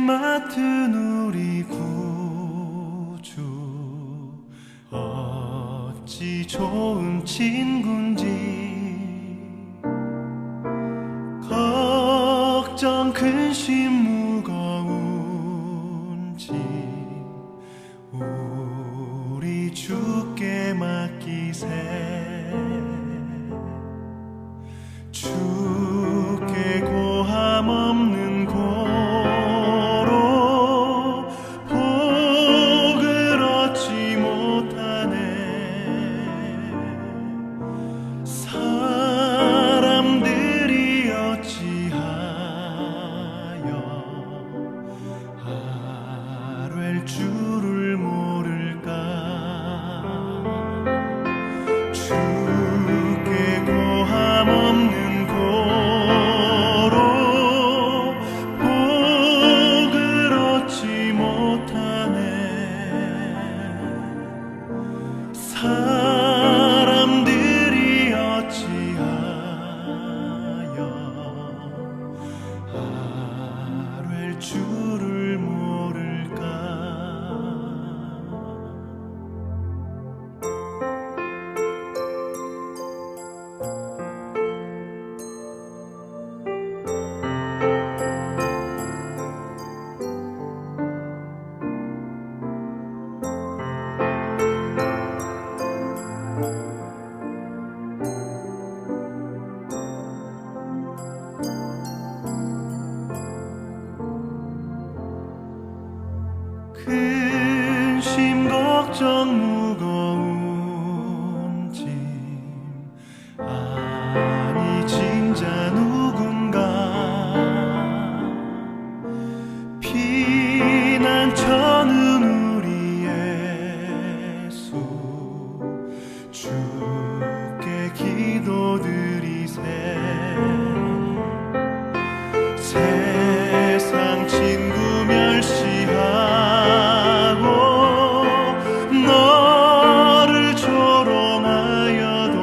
맡은 우리 구주 어찌 좋은 친군지 걱정 근심 무거운지 우리 주께 맡기세 주께 고함 없는 고로 복을 얻지 못하네 사람들이 어찌하여 아뢰 주를 모를까 주께 고함 없는 고로 복을 얻지 못하네 사람들이 어찌하여 아뢰 주를 모를까 근심 걱정 무거운 짐 아니 짐자 누군가 피난처는 우리 예수 주께 기도드리세 세상 친구 멸시하고 너를 조롱하여도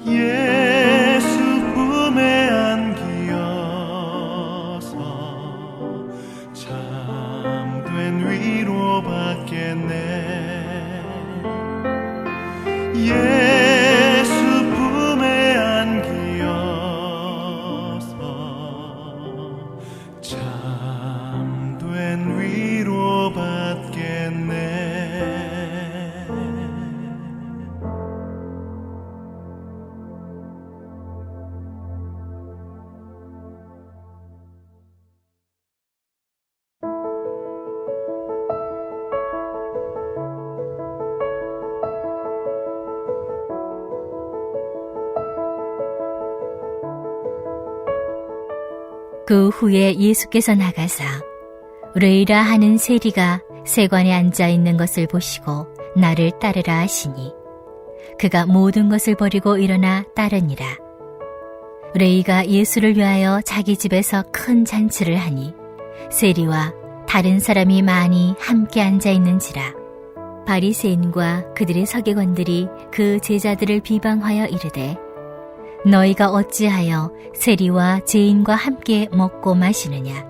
예수 품에 안기어서 참된 위로받겠네 예수 품에 안기어서 참된 위로받겠네 그 후에 예수께서 나가사 르이라 하는 세리가 세관에 앉아 있는 것을 보시고 나를 따르라 하시니 그가 모든 것을 버리고 일어나 따르니라. 르이가 예수를 위하여 자기 집에서 큰 잔치를 하니 세리와 다른 사람이 많이 함께 앉아 있는지라. 바리새인과 그들의 서기관들이 그 제자들을 비방하여 이르되 너희가 어찌하여 세리와 죄인과 함께 먹고 마시느냐.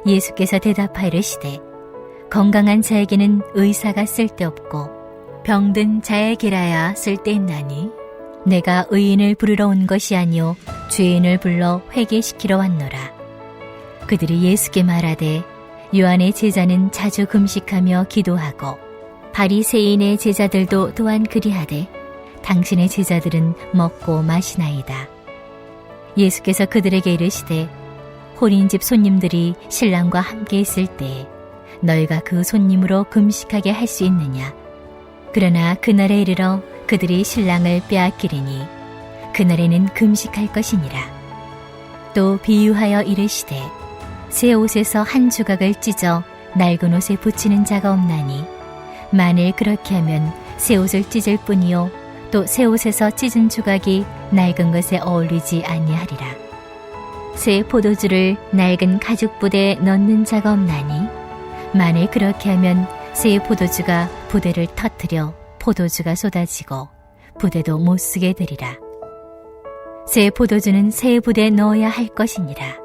예수께서 대답하여 이르시되 건강한 자에게는 의사가 쓸데없고 병든 자에게라야 쓸데있나니 내가 의인을 부르러 온 것이 아니요 죄인을 불러 회개시키러 왔노라. 그들이 예수께 말하되 요한의 제자는 자주 금식하며 기도하고 바리새인의 제자들도 또한 그리하되 당신의 제자들은 먹고 마시나이다. 예수께서 그들에게 이르시되 혼인집 손님들이 신랑과 함께 있을 때에 너희가 그 손님으로 금식하게 할 수 있느냐. 그러나 그날에 이르러 그들이 신랑을 빼앗기리니 그날에는 금식할 것이니라. 또 비유하여 이르시되 새 옷에서 한 조각을 찢어 낡은 옷에 붙이는 자가 없나니 만일 그렇게 하면 새 옷을 찢을 뿐이요 또 새 옷에서 찢은 조각이 낡은 것에 어울리지 아니하리라. 새 포도주를 낡은 가죽부대에 넣는 자가 없나니 만일 그렇게 하면 새 포도주가 부대를 터뜨려 포도주가 쏟아지고 부대도 못 쓰게 되리라. 새 포도주는 새 부대에 넣어야 할 것이니라.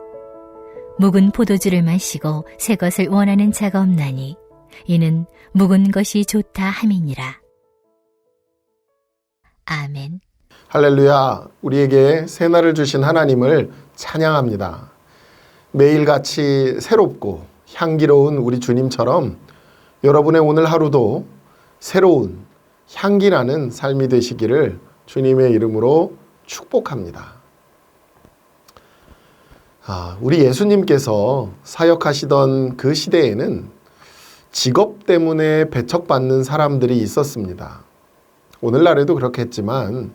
묵은 포도주를 마시고 새 것을 원하는 자가 없나니 이는 묵은 것이 좋다 함이니라. 아멘. 할렐루야. 우리에게 새날을 주신 하나님을 찬양합니다. 매일같이 새롭고 향기로운 우리 주님처럼 여러분의 오늘 하루도 새로운 향기나는 삶이 되시기를 주님의 이름으로 축복합니다. 우리 예수님께서 사역하시던 그 시대에는 직업 때문에 배척받는 사람들이 있었습니다. 오늘날에도 그렇겠지만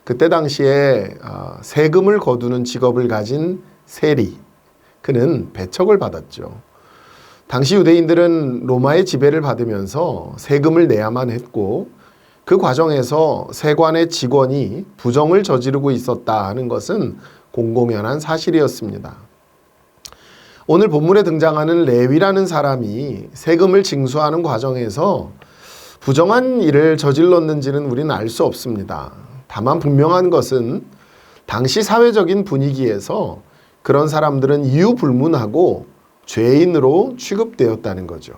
그때 당시에 세금을 거두는 직업을 가진 세리, 그는 배척을 받았죠. 당시 유대인들은 로마의 지배를 받으면서 세금을 내야만 했고 그 과정에서 세관의 직원이 부정을 저지르고 있었다 하는 것은 공공연한 사실이었습니다. 오늘 본문에 등장하는 레위라는 사람이 세금을 징수하는 과정에서 부정한 일을 저질렀는지는 우리는 알 수 없습니다. 다만 분명한 것은 당시 사회적인 분위기에서 그런 사람들은 이유불문하고 죄인으로 취급되었다는 거죠.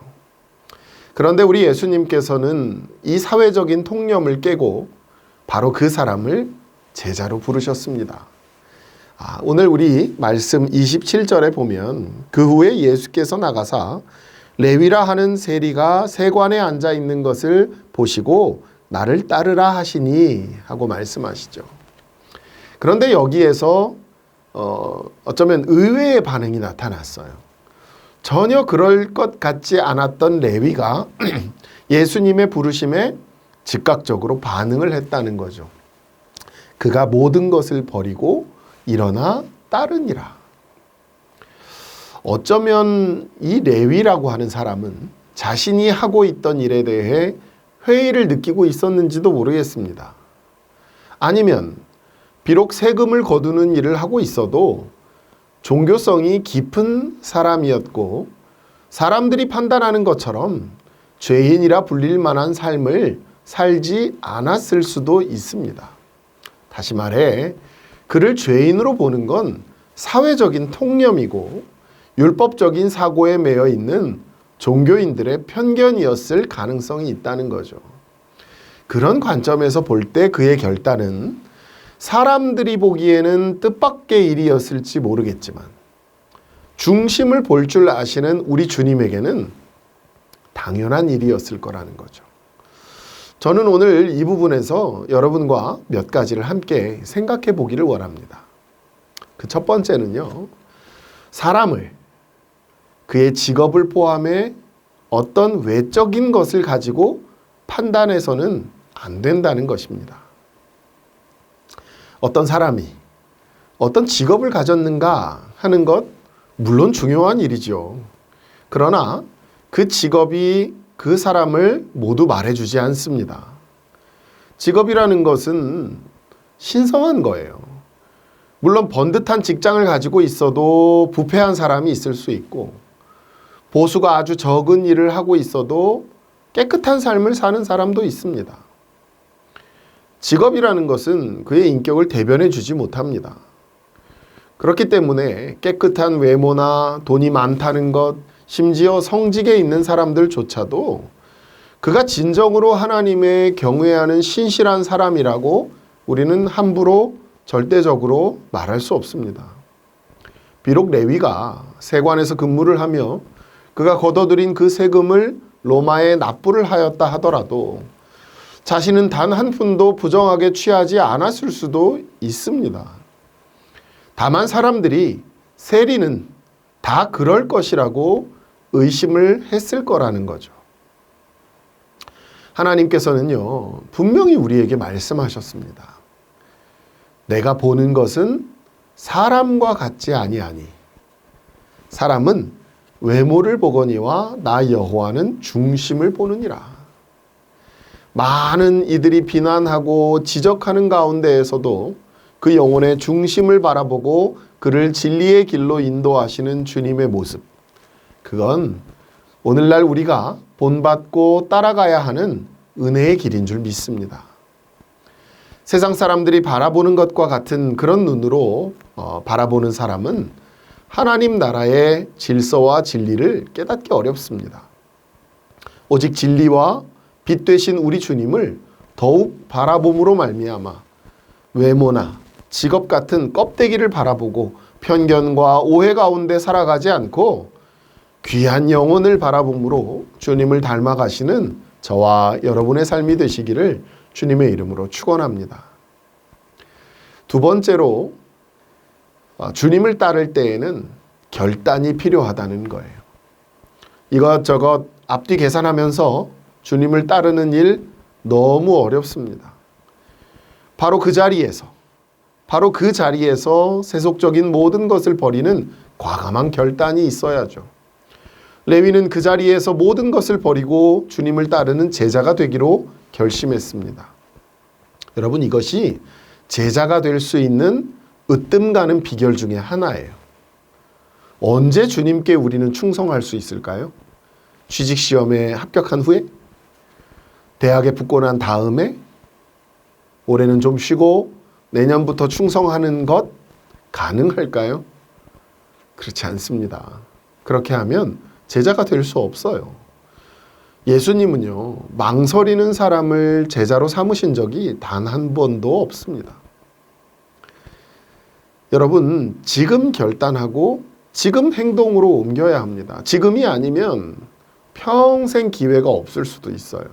그런데 우리 예수님께서는 이 사회적인 통념을 깨고 바로 그 사람을 제자로 부르셨습니다. 오늘 우리 말씀 27절에 보면 그 후에 예수께서 나가사 레위라 하는 세리가 세관에 앉아 있는 것을 보시고 나를 따르라 하시니 하고 말씀하시죠. 그런데 여기에서 어쩌면 의외의 반응이 나타났어요. 전혀 그럴 것 같지 않았던 레위가 예수님의 부르심에 즉각적으로 반응을 했다는 거죠. 그가 모든 것을 버리고 일어나 따르니라. 어쩌면 이 레위라고 하는 사람은 자신이 하고 있던 일에 대해 회의를 느끼고 있었는지도 모르겠습니다. 아니면 비록 세금을 거두는 일을 하고 있어도 종교성이 깊은 사람이었고 사람들이 판단하는 것처럼 죄인이라 불릴 만한 삶을 살지 않았을 수도 있습니다. 다시 말해 그를 죄인으로 보는 건 사회적인 통념이고 율법적인 사고에 매여 있는 종교인들의 편견이었을 가능성이 있다는 거죠. 그런 관점에서 볼 때 그의 결단은 사람들이 보기에는 뜻밖의 일이었을지 모르겠지만 중심을 볼 줄 아시는 우리 주님에게는 당연한 일이었을 거라는 거죠. 저는 오늘 이 부분에서 여러분과 몇 가지를 함께 생각해 보기를 원합니다. 그 첫 번째는요, 사람을 그의 직업을 포함해 어떤 외적인 것을 가지고 판단해서는 안 된다는 것입니다. 어떤 사람이 어떤 직업을 가졌는가 하는 것 물론 중요한 일이죠. 그러나 그 직업이 그 사람을 모두 말해주지 않습니다. 직업이라는 것은 신성한 거예요. 물론 번듯한 직장을 가지고 있어도 부패한 사람이 있을 수 있고 보수가 아주 적은 일을 하고 있어도 깨끗한 삶을 사는 사람도 있습니다. 직업이라는 것은 그의 인격을 대변해 주지 못합니다. 그렇기 때문에 깨끗한 외모나 돈이 많다는 것, 심지어 성직에 있는 사람들조차도 그가 진정으로 하나님의 경외하는 신실한 사람이라고 우리는 함부로 절대적으로 말할 수 없습니다. 비록 레위가 세관에서 근무를 하며 그가 걷어들인 그 세금을 로마에 납부를 하였다 하더라도 자신은 단 한 푼도 부정하게 취하지 않았을 수도 있습니다. 다만 사람들이 세리는 다 그럴 것이라고 의심을 했을 거라는 거죠. 하나님께서는요, 분명히 우리에게 말씀하셨습니다. 내가 보는 것은 사람과 같지 아니하니 사람은 외모를 보거니와 나 여호와는 중심을 보느니라. 많은 이들이 비난하고 지적하는 가운데에서도 그 영혼의 중심을 바라보고 그를 진리의 길로 인도하시는 주님의 모습, 그건 오늘날 우리가 본받고 따라가야 하는 은혜의 길인 줄 믿습니다. 세상 사람들이 바라보는 것과 같은 그런 눈으로 바라보는 사람은 하나님 나라의 질서와 진리를 깨닫기 어렵습니다. 오직 진리와 빛 되신 우리 주님을 더욱 바라봄으로 말미암아 외모나 직업 같은 껍데기를 바라보고 편견과 오해 가운데 살아가지 않고 귀한 영혼을 바라봄으로 주님을 닮아가시는 저와 여러분의 삶이 되시기를 주님의 이름으로 축원합니다. 두 번째로 주님을 따를 때에는 결단이 필요하다는 거예요. 이것저것 앞뒤 계산하면서 주님을 따르는 일 너무 어렵습니다. 바로 그 자리에서 세속적인 모든 것을 버리는 과감한 결단이 있어야죠. 레위는 그 자리에서 모든 것을 버리고 주님을 따르는 제자가 되기로 결심했습니다. 여러분, 이것이 제자가 될 수 있는 으뜸 가는 비결 중에 하나예요. 언제 주님께 우리는 충성할 수 있을까요? 취직시험에 합격한 후에? 대학에 붙고 난 다음에? 올해는 좀 쉬고 내년부터 충성하는 것 가능할까요? 그렇지 않습니다. 그렇게 하면 제자가 될 수 없어요. 예수님은요, 망설이는 사람을 제자로 삼으신 적이 단 한 번도 없습니다. 여러분, 지금 결단하고 지금 행동으로 옮겨야 합니다. 지금이 아니면 평생 기회가 없을 수도 있어요.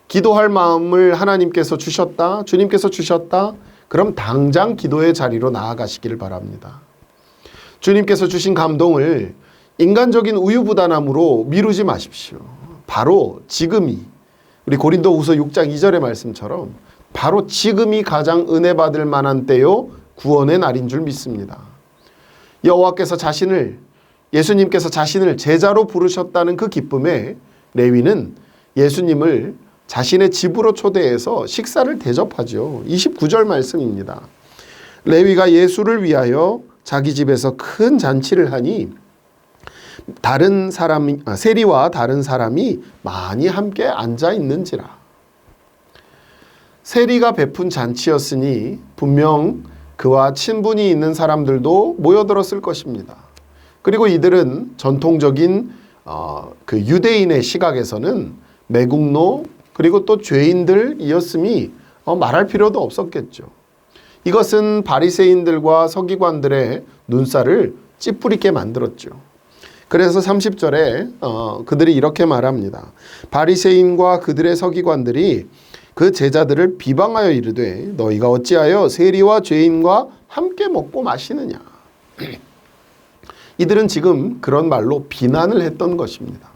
기도할 마음을 하나님께서 주셨다, 주님께서 주셨다, 그럼 당장 기도의 자리로 나아가시기를 바랍니다. 주님께서 주신 감동을 인간적인 우유부단함으로 미루지 마십시오. 바로 지금이, 우리 고린도후서 6장 2절의 말씀처럼 바로 지금이 가장 은혜 받을 만한 때요 구원의 날인 줄 믿습니다. 여호와께서 예수님께서 자신을 제자로 부르셨다는 그 기쁨에 레위는 예수님을 자신의 집으로 초대해서 식사를 대접하죠. 29절 말씀입니다. 레위가 예수를 위하여 자기 집에서 큰 잔치를 하니 세리와 다른 사람이 많이 함께 앉아 있는지라. 세리가 베푼 잔치였으니 분명 그와 친분이 있는 사람들도 모여들었을 것입니다. 그리고 이들은 전통적인 그 유대인의 시각에서는 매국노 그리고 또 죄인들이었음이 말할 필요도 없었겠죠. 이것은 바리새인들과 서기관들의 눈살을 찌푸리게 만들었죠. 그래서 30절에 그들이 이렇게 말합니다. 바리새인과 그들의 서기관들이 그 제자들을 비방하여 이르되 너희가 어찌하여 세리와 죄인과 함께 먹고 마시느냐. 이들은 지금 그런 말로 비난을 했던 것입니다.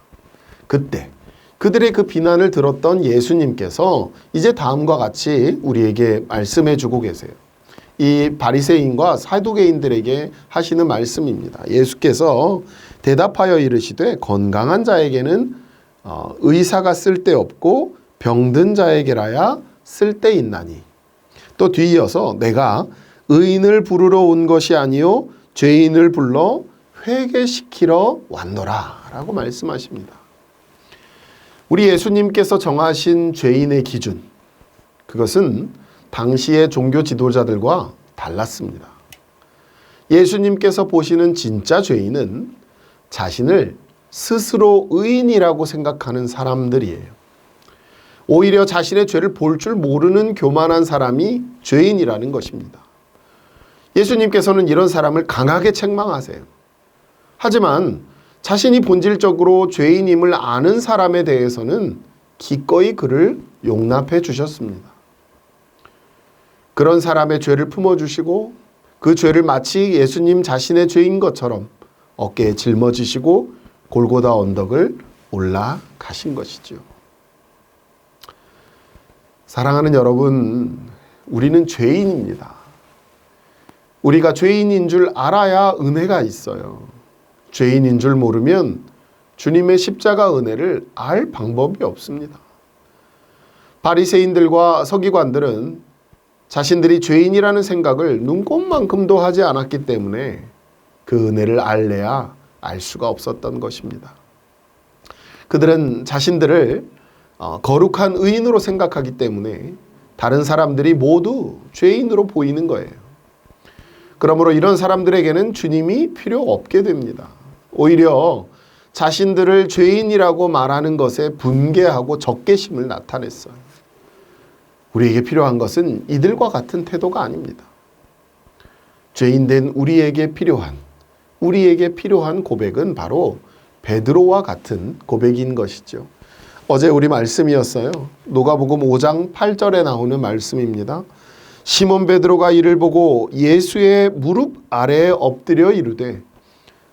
그때 그들의 그 비난을 들었던 예수님께서 이제 다음과 같이 우리에게 말씀해 주고 계세요. 이 바리새인과 사두개인들에게 하시는 말씀입니다. 예수께서 대답하여 이르시되 건강한 자에게는 의사가 쓸데없고 병든 자에게라야 쓸데있나니. 또 뒤이어서 내가 의인을 부르러 온 것이 아니요 죄인을 불러 회개시키러 왔노라 라고 말씀하십니다. 우리 예수님께서 정하신 죄인의 기준, 그것은 당시의 종교 지도자들과 달랐습니다. 예수님께서 보시는 진짜 죄인은 자신을 스스로 의인이라고 생각하는 사람들이에요. 오히려 자신의 죄를 볼 줄 모르는 교만한 사람이 죄인이라는 것입니다. 예수님께서는 이런 사람을 강하게 책망하세요. 하지만 자신이 본질적으로 죄인임을 아는 사람에 대해서는 기꺼이 그를 용납해 주셨습니다. 그런 사람의 죄를 품어주시고 그 죄를 마치 예수님 자신의 죄인 것처럼 어깨에 짊어지시고 골고다 언덕을 올라가신 것이죠. 사랑하는 여러분, 우리는 죄인입니다. 우리가 죄인인 줄 알아야 은혜가 있어요. 죄인인 줄 모르면 주님의 십자가 은혜를 알 방법이 없습니다. 바리새인들과 서기관들은 자신들이 죄인이라는 생각을 눈꼽만큼도 하지 않았기 때문에 그 은혜를 알래야 알 수가 없었던 것입니다. 그들은 자신들을 거룩한 의인으로 생각하기 때문에 다른 사람들이 모두 죄인으로 보이는 거예요. 그러므로 이런 사람들에게는 주님이 필요 없게 됩니다. 오히려 자신들을 죄인이라고 말하는 것에 분개하고 적개심을 나타냈어요. 우리에게 필요한 것은 이들과 같은 태도가 아닙니다. 죄인된 우리에게 필요한 고백은 바로 베드로와 같은 고백인 것이죠. 어제 우리 말씀이었어요. 누가복음 5장 8절에 나오는 말씀입니다. 시몬 베드로가 이를 보고 예수의 무릎 아래에 엎드려 이르되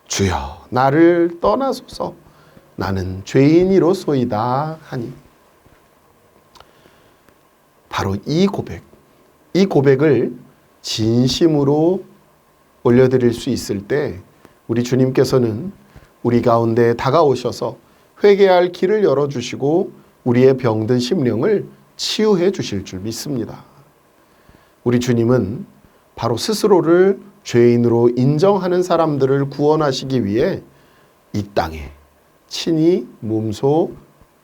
주여 나를 떠나소서 나는 죄인이로소이다 하니. 바로 이 고백을 진심으로 올려드릴 수 있을 때 우리 주님께서는 우리 가운데 다가오셔서 회개할 길을 열어주시고 우리의 병든 심령을 치유해 주실 줄 믿습니다. 우리 주님은 바로 스스로를 죄인으로 인정하는 사람들을 구원하시기 위해 이 땅에 친히 몸소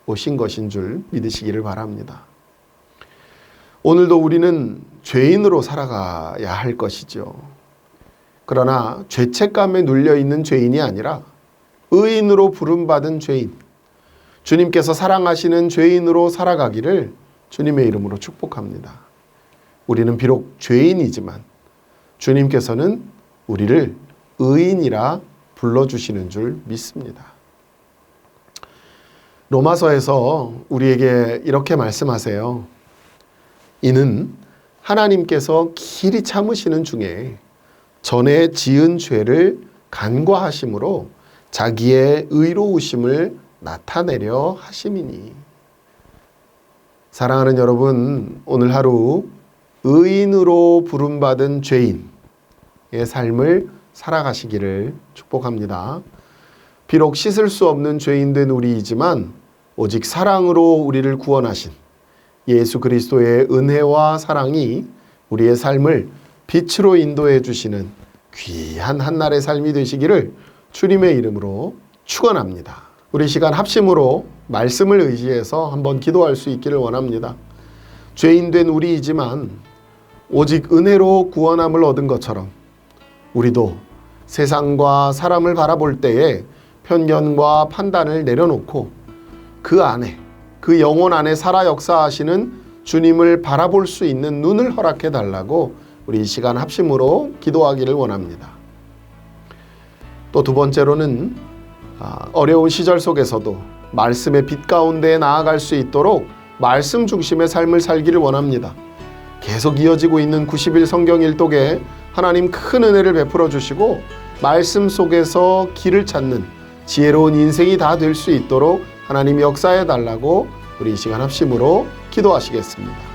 오신 것인 줄 믿으시기를 바랍니다. 오늘도 우리는 죄인으로 살아가야 할 것이죠. 그러나 죄책감에 눌려있는 죄인이 아니라 의인으로 부름받은 죄인, 주님께서 사랑하시는 죄인으로 살아가기를 주님의 이름으로 축복합니다. 우리는 비록 죄인이지만 주님께서는 우리를 의인이라 불러주시는 줄 믿습니다. 로마서에서 우리에게 이렇게 말씀하세요. 이는 하나님께서 길이 참으시는 중에 전에 지은 죄를 간과하심으로 자기의 의로우심을 나타내려 하심이니. 사랑하는 여러분, 오늘 하루 의인으로 부름받은 죄인의 삶을 살아가시기를 축복합니다. 비록 씻을 수 없는 죄인된 우리이지만 오직 사랑으로 우리를 구원하신 예수 그리스도의 은혜와 사랑이 우리의 삶을 빛으로 인도해 주시는 귀한 한날의 삶이 되시기를 주님의 이름으로 축원합니다. 우리 시간 합심으로 말씀을 의지해서 한번 기도할 수 있기를 원합니다. 죄인된 우리이지만 오직 은혜로 구원함을 얻은 것처럼 우리도 세상과 사람을 바라볼 때에 편견과 판단을 내려놓고 그 안에, 그 영혼 안에 살아 역사하시는 주님을 바라볼 수 있는 눈을 허락해 달라고 우리 이 시간 합심으로 기도하기를 원합니다. 또 두 번째로는 어려운 시절 속에서도 말씀의 빛 가운데 나아갈 수 있도록 말씀 중심의 삶을 살기를 원합니다. 계속 이어지고 있는 90일 성경 일독에 하나님 큰 은혜를 베풀어 주시고 말씀 속에서 길을 찾는 지혜로운 인생이 다 될 수 있도록 하나님 역사해 달라고 우리 이 시간 합심으로 기도하시겠습니다.